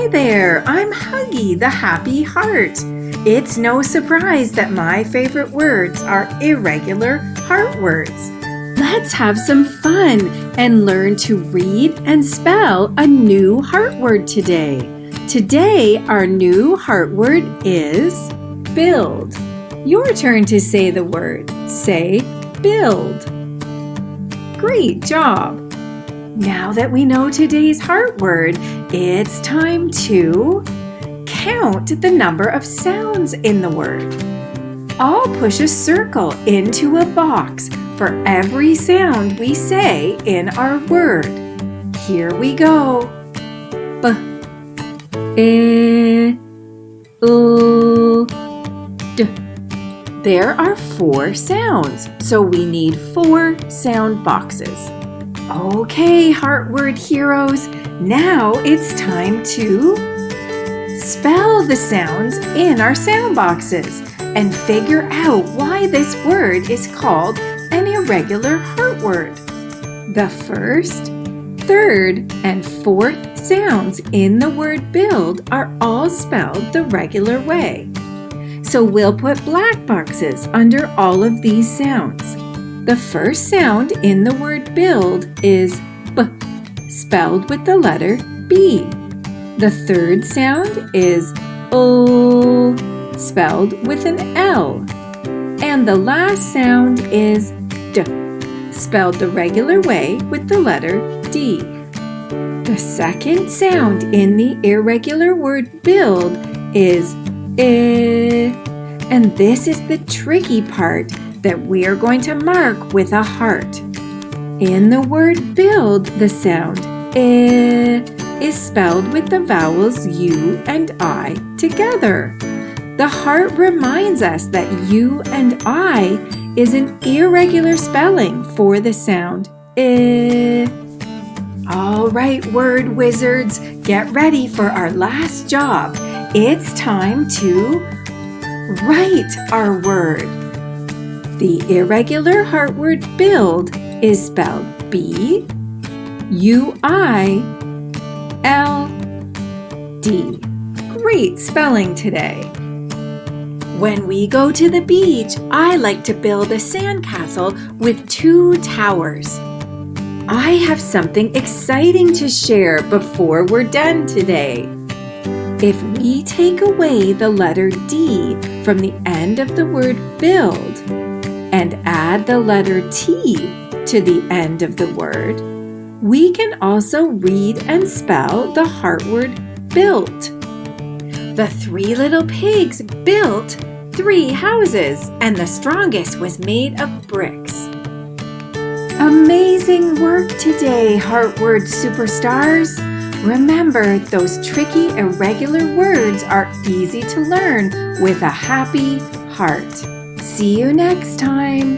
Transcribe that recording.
Hi there, I'm Huggy the Happy Heart. It's no surprise that my favorite words are irregular heart words. Let's have some fun and learn to read and spell a new heart word today. Today, our new heart word is build. Your turn to say the word. Say build. Great job! Now that we know today's heart word, it's time to count the number of sounds in the word. I'll push a circle into a box for every sound we say in our word. Here we go. B, E, L, D. There are 4 sounds, so we need 4 sound boxes. Okay, heart word heroes, now it's time to spell the sounds in our sound boxes and figure out why this word is called an irregular heart word. The first, third, and fourth sounds in the word build are all spelled the regular way. So we'll put black boxes under all of these sounds. The first sound in the word build is B, spelled with the letter B. The third sound is L, spelled with an L. And the last sound is D, spelled the regular way with the letter D. The second sound in the irregular word build is I, and this is the tricky part that we are going to mark with a heart. In the word build, the sound I is spelled with the vowels U and I together. The heart reminds us that U and I is an irregular spelling for the sound I. All right, word wizards, get ready for our last job. It's time to write our word. The irregular heart word build is spelled B-U-I-L-D. Great spelling today. When we go to the beach, I like to build a sandcastle with 2 towers. I have something exciting to share before we're done today. If we take away the letter D from the end of the word build, and add the letter T to the end of the word, we can also read and spell the heart word built. The 3 little pigs built 3 houses, and the strongest was made of bricks. Amazing work today, heart word superstars. Remember, those tricky irregular words are easy to learn with a happy heart. See you next time.